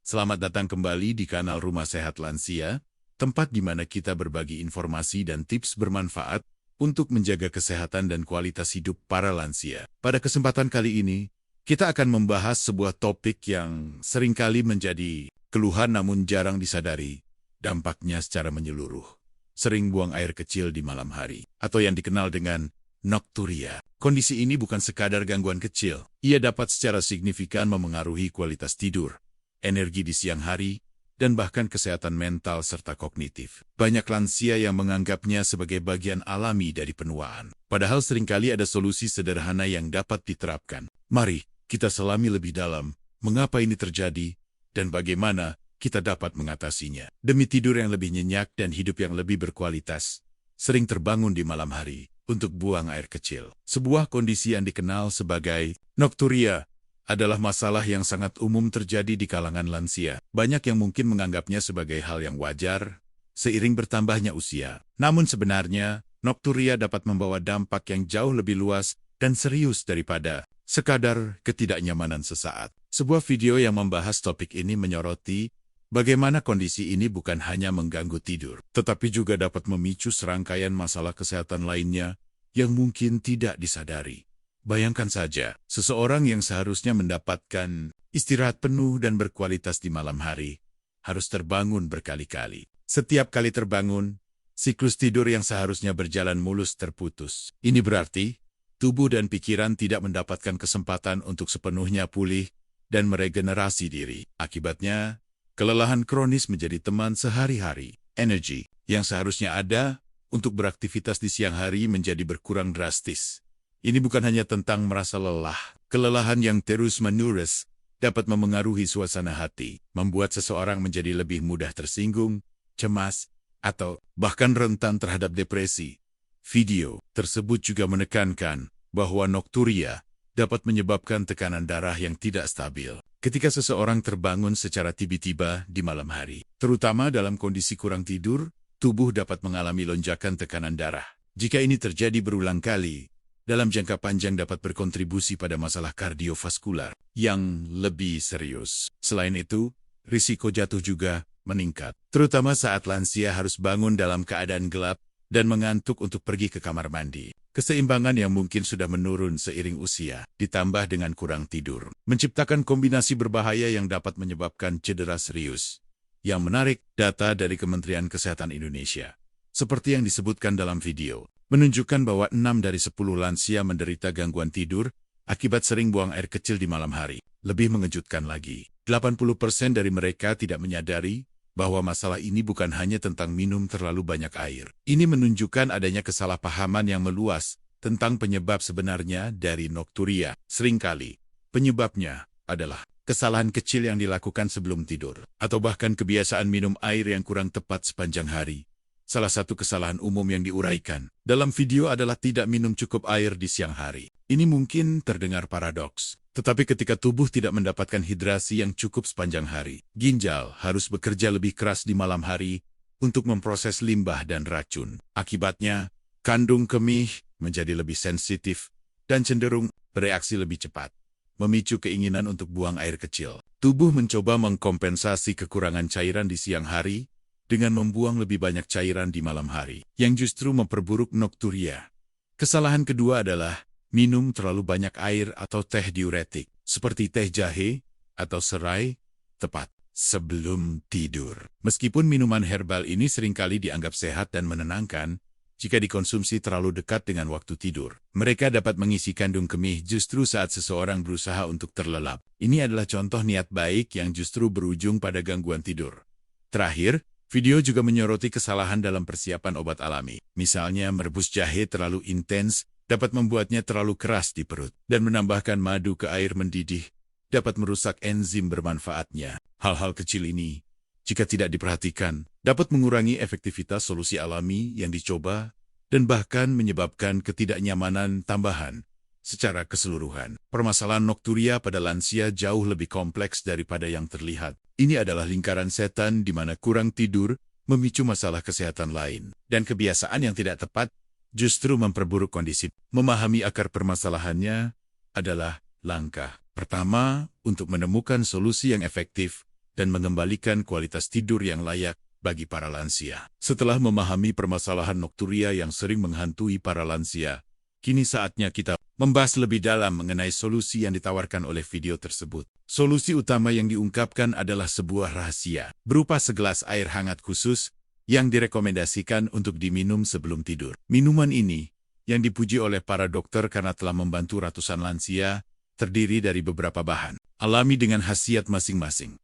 Selamat datang kembali di kanal Rumah Sehat Lansia, tempat di mana kita berbagi informasi dan tips bermanfaat untuk menjaga kesehatan dan kualitas hidup para lansia. Pada kesempatan kali ini, kita akan membahas sebuah topik yang seringkali menjadi keluhan namun jarang disadari dampaknya secara menyeluruh. Sering buang air kecil di malam hari, atau yang dikenal dengan nokturia. Kondisi ini bukan sekadar gangguan kecil. Ia dapat secara signifikan memengaruhi kualitas tidur, energi di siang hari, dan bahkan kesehatan mental serta kognitif. Banyak lansia yang menganggapnya sebagai bagian alami dari penuaan. Padahal seringkali ada solusi sederhana yang dapat diterapkan. Mari kita selami lebih dalam mengapa ini terjadi dan bagaimana kita dapat mengatasinya. Demi tidur yang lebih nyenyak dan hidup yang lebih berkualitas, sering terbangun di malam hari untuk buang air kecil. Sebuah kondisi yang dikenal sebagai nokturia adalah masalah yang sangat umum terjadi di kalangan lansia. Banyak yang mungkin menganggapnya sebagai hal yang wajar seiring bertambahnya usia. Namun sebenarnya, nokturia dapat membawa dampak yang jauh lebih luas dan serius daripada sekadar ketidaknyamanan sesaat. Sebuah video yang membahas topik ini menyoroti bagaimana kondisi ini bukan hanya mengganggu tidur, tetapi juga dapat memicu serangkaian masalah kesehatan lainnya yang mungkin tidak disadari. Bayangkan saja, seseorang yang seharusnya mendapatkan istirahat penuh dan berkualitas di malam hari, harus terbangun berkali-kali. Setiap kali terbangun, siklus tidur yang seharusnya berjalan mulus terputus. Ini berarti, tubuh dan pikiran tidak mendapatkan kesempatan untuk sepenuhnya pulih dan meregenerasi diri. Akibatnya, kelelahan kronis menjadi teman sehari-hari. Energi yang seharusnya ada untuk beraktivitas di siang hari menjadi berkurang drastis. Ini bukan hanya tentang merasa lelah. Kelelahan yang terus-menerus dapat memengaruhi suasana hati, membuat seseorang menjadi lebih mudah tersinggung, cemas, atau bahkan rentan terhadap depresi. Video tersebut juga menekankan bahwa nokturia dapat menyebabkan tekanan darah yang tidak stabil ketika seseorang terbangun secara tiba-tiba di malam hari. Terutama dalam kondisi kurang tidur, tubuh dapat mengalami lonjakan tekanan darah. Jika ini terjadi berulang kali, dalam jangka panjang dapat berkontribusi pada masalah kardiovaskular yang lebih serius. Selain itu, risiko jatuh juga meningkat, terutama saat lansia harus bangun dalam keadaan gelap dan mengantuk untuk pergi ke kamar mandi. Keseimbangan yang mungkin sudah menurun seiring usia, ditambah dengan kurang tidur, menciptakan kombinasi berbahaya yang dapat menyebabkan cedera serius. Yang menarik, data dari Kementerian Kesehatan Indonesia, seperti yang disebutkan dalam video, menunjukkan bahwa 6 dari 10 lansia menderita gangguan tidur akibat sering buang air kecil di malam hari. Lebih mengejutkan lagi, 80% dari mereka tidak menyadari bahwa masalah ini bukan hanya tentang minum terlalu banyak air. Ini menunjukkan adanya kesalahpahaman yang meluas tentang penyebab sebenarnya dari nokturia. Seringkali, penyebabnya adalah kesalahan kecil yang dilakukan sebelum tidur, atau bahkan kebiasaan minum air yang kurang tepat sepanjang hari. Salah satu kesalahan umum yang diuraikan dalam video adalah tidak minum cukup air di siang hari. Ini mungkin terdengar paradoks, tetapi ketika tubuh tidak mendapatkan hidrasi yang cukup sepanjang hari, ginjal harus bekerja lebih keras di malam hari untuk memproses limbah dan racun. Akibatnya, kandung kemih menjadi lebih sensitif dan cenderung bereaksi lebih cepat, memicu keinginan untuk buang air kecil. Tubuh mencoba mengkompensasi kekurangan cairan di siang hari dengan membuang lebih banyak cairan di malam hari, yang justru memperburuk nokturia. Kesalahan kedua adalah minum terlalu banyak air atau teh diuretik, seperti teh jahe atau serai, tepat sebelum tidur. Meskipun minuman herbal ini seringkali dianggap sehat dan menenangkan, jika dikonsumsi terlalu dekat dengan waktu tidur, mereka dapat mengisi kandung kemih justru saat seseorang berusaha untuk terlelap. Ini adalah contoh niat baik yang justru berujung pada gangguan tidur. Terakhir, video juga menyoroti kesalahan dalam persiapan obat alami. Misalnya, merebus jahe terlalu intens dapat membuatnya terlalu keras di perut, dan menambahkan madu ke air mendidih dapat merusak enzim bermanfaatnya. Hal-hal kecil ini, jika tidak diperhatikan, dapat mengurangi efektivitas solusi alami yang dicoba dan bahkan menyebabkan ketidaknyamanan tambahan. Secara keseluruhan, permasalahan nokturia pada lansia jauh lebih kompleks daripada yang terlihat. Ini adalah lingkaran setan di mana kurang tidur memicu masalah kesehatan lain, dan kebiasaan yang tidak tepat justru memperburuk kondisi. Memahami akar permasalahannya adalah langkah pertama untuk menemukan solusi yang efektif dan mengembalikan kualitas tidur yang layak bagi para lansia. Setelah memahami permasalahan nokturia yang sering menghantui para lansia, kini saatnya kita membahas lebih dalam mengenai solusi yang ditawarkan oleh video tersebut. Solusi utama yang diungkapkan adalah sebuah rahasia, berupa segelas air hangat khusus yang direkomendasikan untuk diminum sebelum tidur. Minuman ini, yang dipuji oleh para dokter karena telah membantu ratusan lansia, terdiri dari beberapa bahan alami dengan khasiat masing-masing.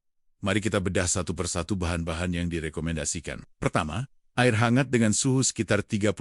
Mari kita bedah satu persatu bahan-bahan yang direkomendasikan. Pertama, air hangat dengan suhu sekitar 38–40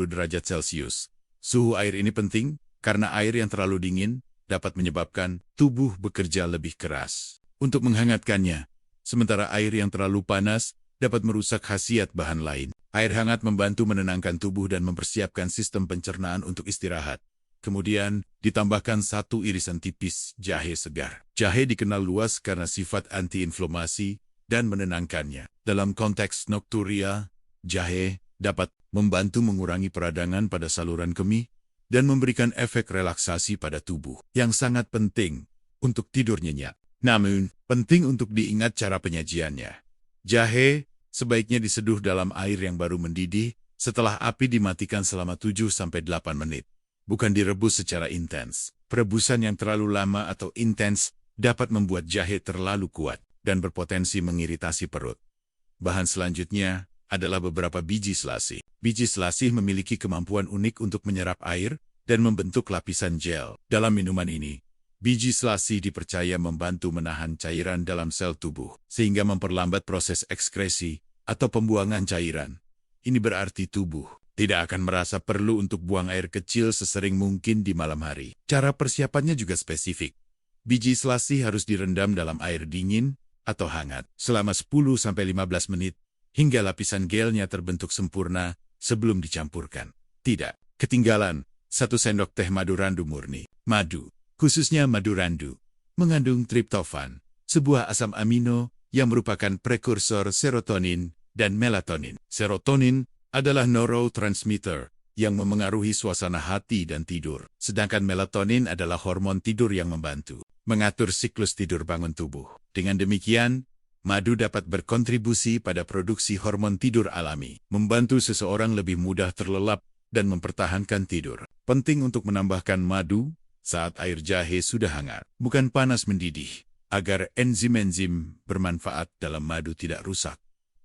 derajat Celcius. Suhu air ini penting karena air yang terlalu dingin dapat menyebabkan tubuh bekerja lebih keras untuk menghangatkannya, sementara air yang terlalu panas dapat merusak khasiat bahan lain. Air hangat membantu menenangkan tubuh dan mempersiapkan sistem pencernaan untuk istirahat. Kemudian, ditambahkan 1 irisan tipis jahe segar. Jahe dikenal luas karena sifat anti-inflamasi dan menenangkannya. Dalam konteks nokturia, jahe dapat membantu mengurangi peradangan pada saluran kemih dan memberikan efek relaksasi pada tubuh, yang sangat penting untuk tidur nyenyak. Namun, penting untuk diingat cara penyajiannya. Jahe sebaiknya diseduh dalam air yang baru mendidih setelah api dimatikan selama 7–8 menit. Bukan direbus secara intens. Perebusan yang terlalu lama atau intens dapat membuat jahe terlalu kuat dan berpotensi mengiritasi perut. Bahan selanjutnya adalah beberapa biji selasih. Biji selasih memiliki kemampuan unik untuk menyerap air dan membentuk lapisan gel. Dalam minuman ini, biji selasih dipercaya membantu menahan cairan dalam sel tubuh, sehingga memperlambat proses ekskresi atau pembuangan cairan. Ini berarti tubuh tidak akan merasa perlu untuk buang air kecil sesering mungkin di malam hari. Cara persiapannya juga spesifik. Biji selasih harus direndam dalam air dingin atau hangat selama 10–15 menit hingga lapisan gelnya terbentuk sempurna sebelum dicampurkan. Tidak ketinggalan 1 sendok teh madu randu murni. Madu, khususnya madu randu, mengandung triptofan, sebuah asam amino yang merupakan prekursor serotonin dan melatonin. Serotonin adalah neurotransmitter yang memengaruhi suasana hati dan tidur. Sedangkan melatonin adalah hormon tidur yang membantu mengatur siklus tidur bangun tubuh. Dengan demikian, madu dapat berkontribusi pada produksi hormon tidur alami, membantu seseorang lebih mudah terlelap dan mempertahankan tidur. Penting untuk menambahkan madu saat air jahe sudah hangat, bukan panas mendidih, agar enzim-enzim bermanfaat dalam madu tidak rusak.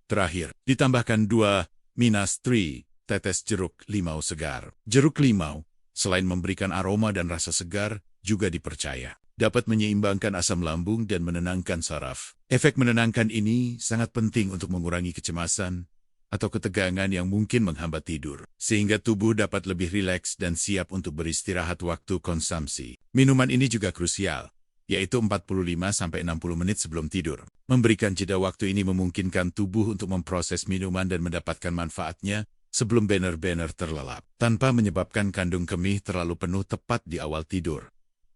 Terakhir, ditambahkan 2 -3 tetes jeruk limau segar. Jeruk limau, selain memberikan aroma dan rasa segar, juga dipercaya dapat menyeimbangkan asam lambung dan menenangkan saraf. Efek menenangkan ini sangat penting untuk mengurangi kecemasan atau ketegangan yang mungkin menghambat tidur, sehingga tubuh dapat lebih rileks dan siap untuk beristirahat waktu konsumsi. Minuman ini juga krusial, yaitu 45–60 menit sebelum tidur. Memberikan jeda waktu ini memungkinkan tubuh untuk memproses minuman dan mendapatkan manfaatnya sebelum benar-benar terlelap, tanpa menyebabkan kandung kemih terlalu penuh tepat di awal tidur.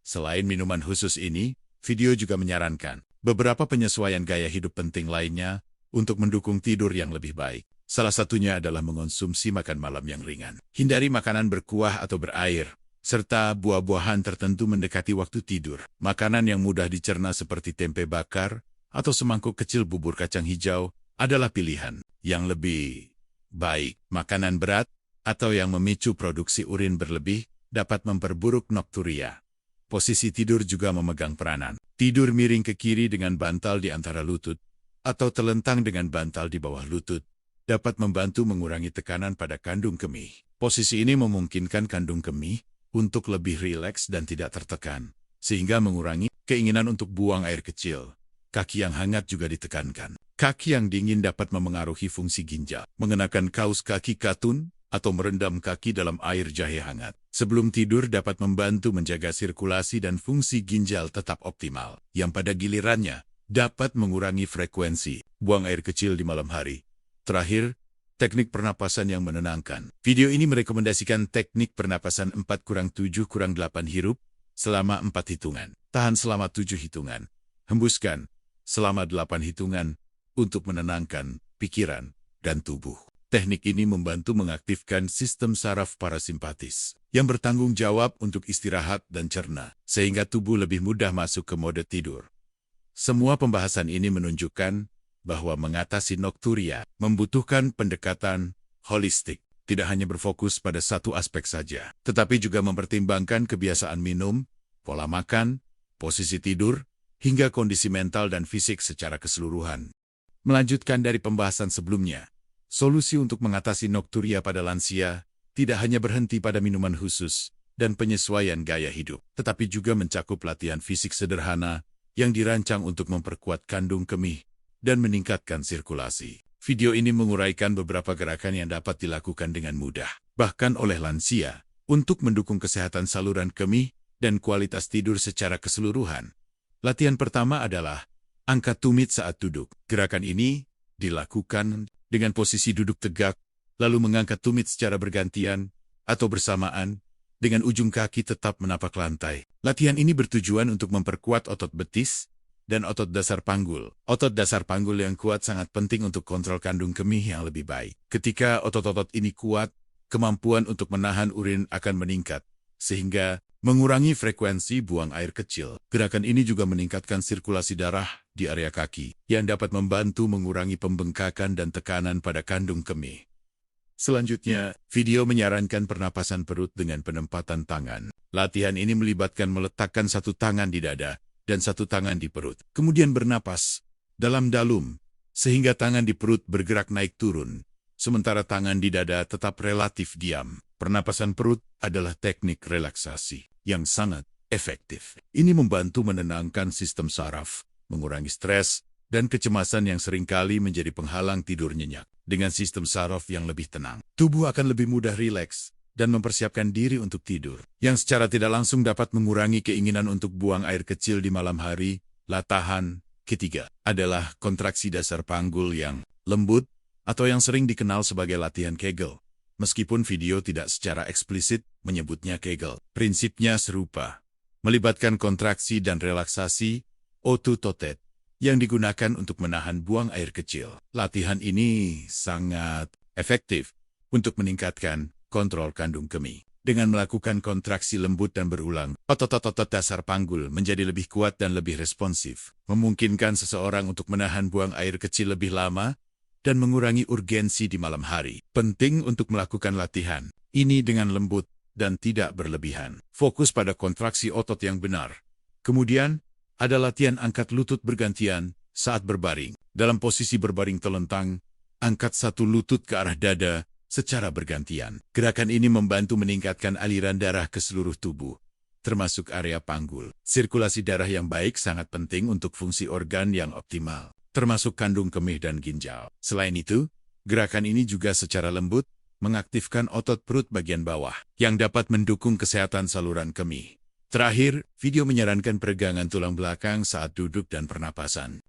Selain minuman khusus ini, video juga menyarankan beberapa penyesuaian gaya hidup penting lainnya untuk mendukung tidur yang lebih baik. Salah satunya adalah mengonsumsi makan malam yang ringan. Hindari makanan berkuah atau berair, serta buah-buahan tertentu mendekati waktu tidur. Makanan yang mudah dicerna seperti tempe bakar atau semangkuk kecil bubur kacang hijau adalah pilihan yang lebih baik. Makanan berat atau yang memicu produksi urin berlebih dapat memperburuk nokturia. Posisi tidur juga memegang peranan. Tidur miring ke kiri dengan bantal di antara lutut atau telentang dengan bantal di bawah lutut dapat membantu mengurangi tekanan pada kandung kemih. Posisi ini memungkinkan kandung kemih untuk lebih rileks dan tidak tertekan, sehingga mengurangi keinginan untuk buang air kecil. Kaki yang hangat juga ditekankan. Kaki yang dingin dapat memengaruhi fungsi ginjal. Mengenakan kaus kaki katun atau merendam kaki dalam air jahe hangat sebelum tidur dapat membantu menjaga sirkulasi dan fungsi ginjal tetap optimal, yang pada gilirannya dapat mengurangi frekuensi buang air kecil di malam hari. Terakhir, teknik pernapasan yang menenangkan. Video ini merekomendasikan teknik pernapasan 4+7+8 hirup selama 4 hitungan. Tahan selama 7 hitungan. Hembuskan selama 8 hitungan untuk menenangkan pikiran dan tubuh. Teknik ini membantu mengaktifkan sistem saraf parasimpatis yang bertanggung jawab untuk istirahat dan cerna, sehingga tubuh lebih mudah masuk ke mode tidur. Semua pembahasan ini menunjukkan bahwa mengatasi nokturia membutuhkan pendekatan holistik. Tidak hanya berfokus pada satu aspek saja, tetapi juga mempertimbangkan kebiasaan minum, pola makan, posisi tidur, hingga kondisi mental dan fisik secara keseluruhan. Melanjutkan dari pembahasan sebelumnya, solusi untuk mengatasi nokturia pada lansia tidak hanya berhenti pada minuman khusus dan penyesuaian gaya hidup, tetapi juga mencakup latihan fisik sederhana yang dirancang untuk memperkuat kandung kemih dan meningkatkan sirkulasi. Video ini menguraikan beberapa gerakan yang dapat dilakukan dengan mudah, bahkan oleh lansia, untuk mendukung kesehatan saluran kemih dan kualitas tidur secara keseluruhan. Latihan pertama adalah angkat tumit saat duduk. Gerakan ini dilakukan dengan posisi duduk tegak, lalu mengangkat tumit secara bergantian atau bersamaan, dengan ujung kaki tetap menapak lantai. Latihan ini bertujuan untuk memperkuat otot betis dan otot dasar panggul. Otot dasar panggul yang kuat sangat penting untuk kontrol kandung kemih yang lebih baik. Ketika otot-otot ini kuat, kemampuan untuk menahan urin akan meningkat, sehingga mengurangi frekuensi buang air kecil. Gerakan ini juga meningkatkan sirkulasi darah di area kaki, yang dapat membantu mengurangi pembengkakan dan tekanan pada kandung kemih. Selanjutnya, video menyarankan pernapasan perut dengan penempatan tangan. Latihan ini melibatkan meletakkan satu tangan di dada dan satu tangan di perut. Kemudian bernapas dalam-dalam, sehingga tangan di perut bergerak naik turun, sementara tangan di dada tetap relatif diam. Pernapasan perut adalah teknik relaksasi yang sangat efektif. Ini membantu menenangkan sistem saraf, mengurangi stres, dan kecemasan yang seringkali menjadi penghalang tidur nyenyak. Dengan sistem saraf yang lebih tenang, tubuh akan lebih mudah rileks dan mempersiapkan diri untuk tidur, yang secara tidak langsung dapat mengurangi keinginan untuk buang air kecil di malam hari. Latihan ketiga adalah kontraksi dasar panggul yang lembut atau yang sering dikenal sebagai latihan Kegel. Meskipun video tidak secara eksplisit menyebutnya Kegel, prinsipnya serupa, melibatkan kontraksi dan relaksasi otot yang digunakan untuk menahan buang air kecil. Latihan ini sangat efektif untuk meningkatkan kontrol kandung kemih. Dengan melakukan kontraksi lembut dan berulang, otot-otot dasar panggul menjadi lebih kuat dan lebih responsif, memungkinkan seseorang untuk menahan buang air kecil lebih lama dan mengurangi urgensi di malam hari. Penting untuk melakukan latihan ini dengan lembut dan tidak berlebihan. Fokus pada kontraksi otot yang benar. Kemudian, ada latihan angkat lutut bergantian saat berbaring. Dalam posisi berbaring telentang, angkat satu lutut ke arah dada secara bergantian. Gerakan ini membantu meningkatkan aliran darah ke seluruh tubuh, termasuk area panggul. Sirkulasi darah yang baik sangat penting untuk fungsi organ yang optimal, termasuk kandung kemih dan ginjal. Selain itu, gerakan ini juga secara lembut mengaktifkan otot perut bagian bawah, yang dapat mendukung kesehatan saluran kemih. Terakhir, video menyarankan peregangan tulang belakang saat duduk dan pernapasan.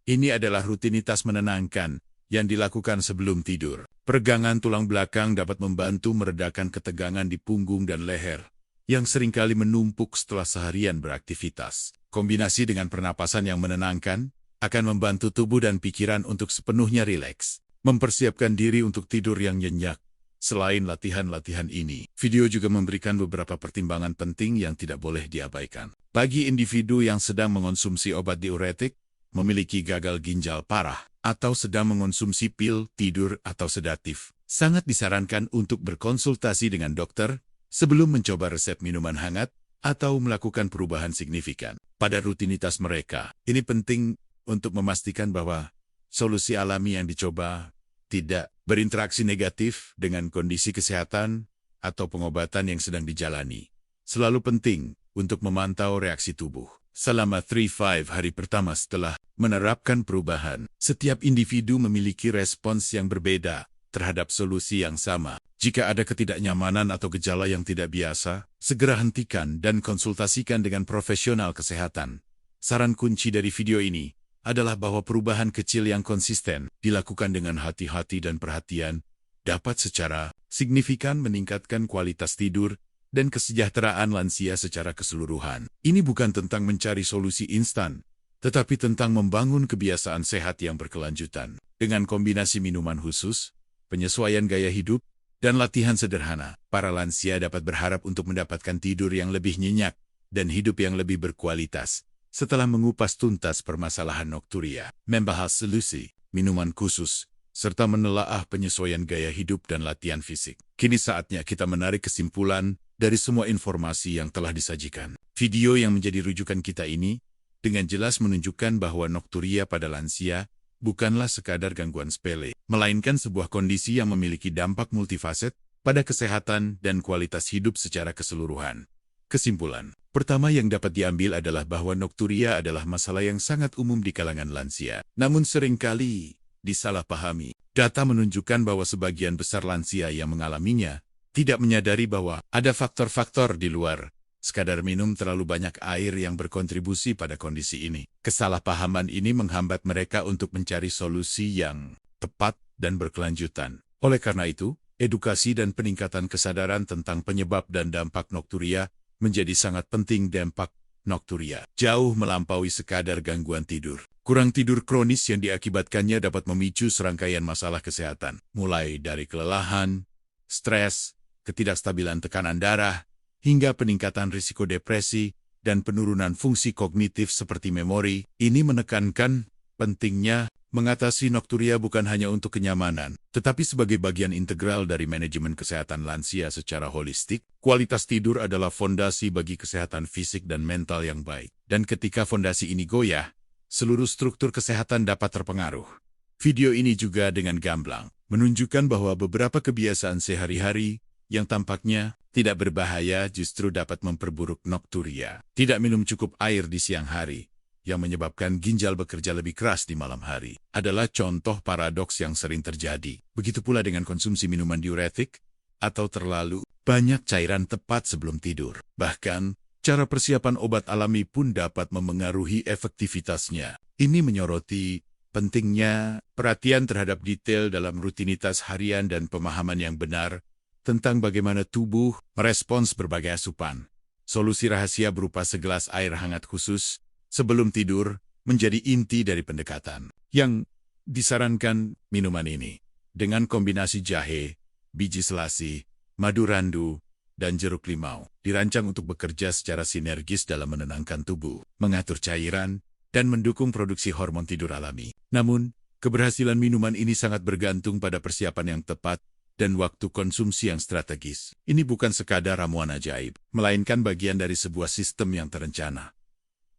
Ini adalah rutinitas menenangkan yang dilakukan sebelum tidur. Peregangan tulang belakang dapat membantu meredakan ketegangan di punggung dan leher, yang seringkali menumpuk setelah seharian beraktivitas. Kombinasi dengan pernapasan yang menenangkan akan membantu tubuh dan pikiran untuk sepenuhnya rileks, mempersiapkan diri untuk tidur yang nyenyak. Selain latihan-latihan ini, video juga memberikan beberapa pertimbangan penting yang tidak boleh diabaikan. Bagi individu yang sedang mengonsumsi obat diuretik, memiliki gagal ginjal parah, atau sedang mengonsumsi pil tidur atau sedatif, sangat disarankan untuk berkonsultasi dengan dokter sebelum mencoba resep minuman hangat atau melakukan perubahan signifikan pada rutinitas mereka. Ini penting untuk memastikan bahwa solusi alami yang dicoba tidak berinteraksi negatif dengan kondisi kesehatan atau pengobatan yang sedang dijalani. Selalu penting untuk memantau reaksi tubuh. Selama 3-5 hari pertama setelah menerapkan perubahan, setiap individu memiliki respons yang berbeda terhadap solusi yang sama. Jika ada ketidaknyamanan atau gejala yang tidak biasa, segera hentikan dan konsultasikan dengan profesional kesehatan. Saran kunci dari video ini adalah bahwa perubahan kecil yang konsisten, dilakukan dengan hati-hati dan perhatian, dapat secara signifikan meningkatkan kualitas tidur dan kesejahteraan lansia secara keseluruhan. Ini bukan tentang mencari solusi instan, tetapi tentang membangun kebiasaan sehat yang berkelanjutan. Dengan kombinasi minuman khusus, penyesuaian gaya hidup, dan latihan sederhana, para lansia dapat berharap untuk mendapatkan tidur yang lebih nyenyak dan hidup yang lebih berkualitas Setelah mengupas tuntas permasalahan nokturia, membahas solusi, minuman khusus, serta menelaah penyesuaian gaya hidup dan latihan fisik, kini saatnya kita menarik kesimpulan dari semua informasi yang telah disajikan. Video yang menjadi rujukan kita ini dengan jelas menunjukkan bahwa nokturia pada lansia bukanlah sekadar gangguan sepele, melainkan sebuah kondisi yang memiliki dampak multifaset pada kesehatan dan kualitas hidup secara keseluruhan. Kesimpulan pertama yang dapat diambil adalah bahwa nokturia adalah masalah yang sangat umum di kalangan lansia, namun seringkali disalahpahami. Data menunjukkan bahwa sebagian besar lansia yang mengalaminya tidak menyadari bahwa ada faktor-faktor di luar sekadar minum terlalu banyak air yang berkontribusi pada kondisi ini. Kesalahpahaman ini menghambat mereka untuk mencari solusi yang tepat dan berkelanjutan. Oleh karena itu, edukasi dan peningkatan kesadaran tentang penyebab dan dampak nokturia menjadi sangat penting. Dampak nokturia jauh melampaui sekadar gangguan tidur. Kurang tidur kronis yang diakibatkannya dapat memicu serangkaian masalah kesehatan, mulai dari kelelahan, stres, ketidakstabilan tekanan darah, hingga peningkatan risiko depresi dan penurunan fungsi kognitif seperti memori. Ini menekankan pentingnya mengatasi nokturia bukan hanya untuk kenyamanan, tetapi sebagai bagian integral dari manajemen kesehatan lansia secara holistik. Kualitas tidur adalah fondasi bagi kesehatan fisik dan mental yang baik. Dan ketika fondasi ini goyah, seluruh struktur kesehatan dapat terpengaruh. Video ini juga dengan gamblang menunjukkan bahwa beberapa kebiasaan sehari-hari yang tampaknya tidak berbahaya justru dapat memperburuk nokturia. Tidak minum cukup air di siang hari, yang menyebabkan ginjal bekerja lebih keras di malam hari, adalah contoh paradoks yang sering terjadi. Begitu pula dengan konsumsi minuman diuretik, atau terlalu banyak cairan tepat sebelum tidur. Bahkan, cara persiapan obat alami pun dapat memengaruhi efektivitasnya. Ini menyoroti pentingnya perhatian terhadap detail dalam rutinitas harian dan pemahaman yang benar tentang bagaimana tubuh merespons berbagai asupan. Solusi rahasia berupa segelas air hangat khusus sebelum tidur menjadi inti dari pendekatan. Yang disarankan minuman ini, dengan kombinasi jahe, biji selasi, madu randu, dan jeruk limau, dirancang untuk bekerja secara sinergis dalam menenangkan tubuh, mengatur cairan, dan mendukung produksi hormon tidur alami. Namun, keberhasilan minuman ini sangat bergantung pada persiapan yang tepat dan waktu konsumsi yang strategis. Ini bukan sekadar ramuan ajaib, melainkan bagian dari sebuah sistem yang terencana.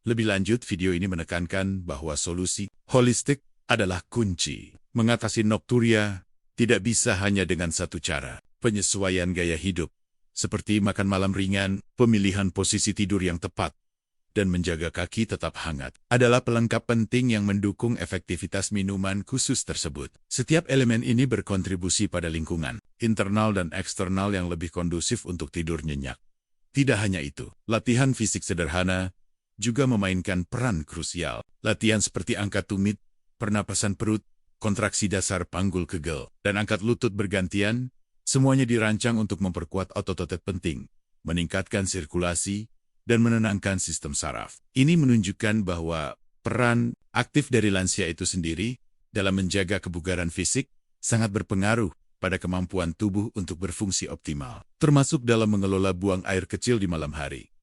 Lebih lanjut, video ini menekankan bahwa solusi holistik adalah kunci. Mengatasi nokturia tidak bisa hanya dengan satu cara. Penyesuaian gaya hidup, seperti makan malam ringan, pemilihan posisi tidur yang tepat, dan menjaga kaki tetap hangat, adalah pelengkap penting yang mendukung efektivitas minuman khusus tersebut. Setiap elemen ini berkontribusi pada lingkungan, internal dan eksternal yang lebih kondusif untuk tidur nyenyak. Tidak hanya itu, latihan fisik sederhana juga memainkan peran krusial. Latihan seperti angkat tumit, pernapasan perut, kontraksi dasar panggul kegel, dan angkat lutut bergantian, semuanya dirancang untuk memperkuat otot-otot penting, meningkatkan sirkulasi, dan menenangkan sistem saraf. Ini menunjukkan bahwa peran aktif dari lansia itu sendiri dalam menjaga kebugaran fisik sangat berpengaruh pada kemampuan tubuh untuk berfungsi optimal, termasuk dalam mengelola buang air kecil di malam hari.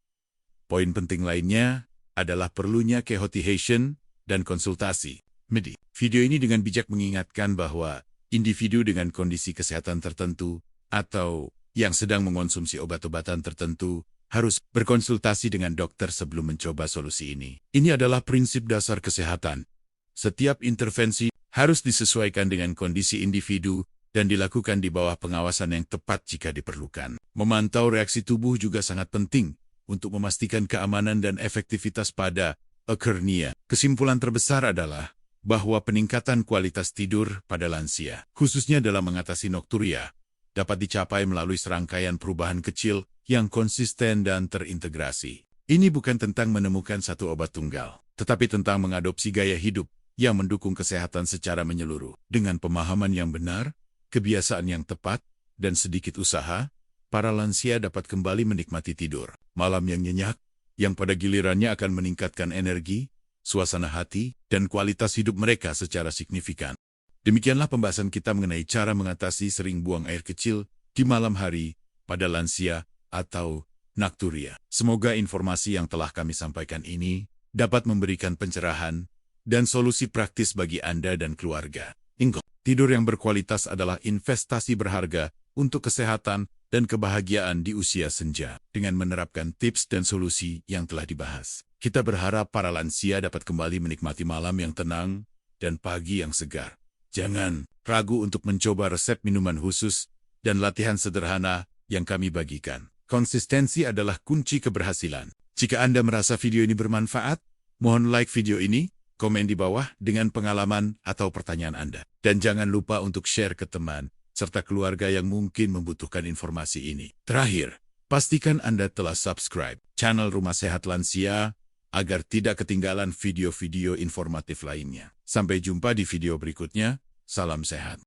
Poin penting lainnya adalah perlunya cohabitation dan konsultasi medis. Video ini dengan bijak mengingatkan bahwa individu dengan kondisi kesehatan tertentu atau yang sedang mengonsumsi obat-obatan tertentu harus berkonsultasi dengan dokter sebelum mencoba solusi ini. Ini adalah prinsip dasar kesehatan. Setiap intervensi harus disesuaikan dengan kondisi individu dan dilakukan di bawah pengawasan yang tepat jika diperlukan. Memantau reaksi tubuh juga sangat penting untuk memastikan keamanan dan efektivitas pada akernia. Kesimpulan terbesar adalah bahwa peningkatan kualitas tidur pada lansia, khususnya dalam mengatasi nokturia, dapat dicapai melalui serangkaian perubahan kecil yang konsisten dan terintegrasi. Ini bukan tentang menemukan satu obat tunggal, tetapi tentang mengadopsi gaya hidup yang mendukung kesehatan secara menyeluruh. Dengan pemahaman yang benar, kebiasaan yang tepat, dan sedikit usaha, para lansia dapat kembali menikmati tidur malam yang nyenyak, yang pada gilirannya akan meningkatkan energi, suasana hati, dan kualitas hidup mereka secara signifikan. Demikianlah pembahasan kita mengenai cara mengatasi sering buang air kecil di malam hari pada lansia atau nokturia. Semoga informasi yang telah kami sampaikan ini dapat memberikan pencerahan dan solusi praktis bagi Anda dan keluarga. Tidur yang berkualitas adalah investasi berharga untuk kesehatan dan kebahagiaan di usia senja. Dengan menerapkan tips dan solusi yang telah dibahas, kita berharap para lansia dapat kembali menikmati malam yang tenang dan pagi yang segar. Jangan ragu untuk mencoba resep minuman khusus dan latihan sederhana yang kami bagikan. Konsistensi adalah kunci keberhasilan. Jika Anda merasa video ini bermanfaat, mohon like video ini, komen di bawah dengan pengalaman atau pertanyaan Anda. Dan jangan lupa untuk share ke teman serta keluarga yang mungkin membutuhkan informasi ini. Terakhir, pastikan Anda telah subscribe channel Rumah Sehat Lansia agar tidak ketinggalan video-video informatif lainnya. Sampai jumpa di video berikutnya. Salam sehat.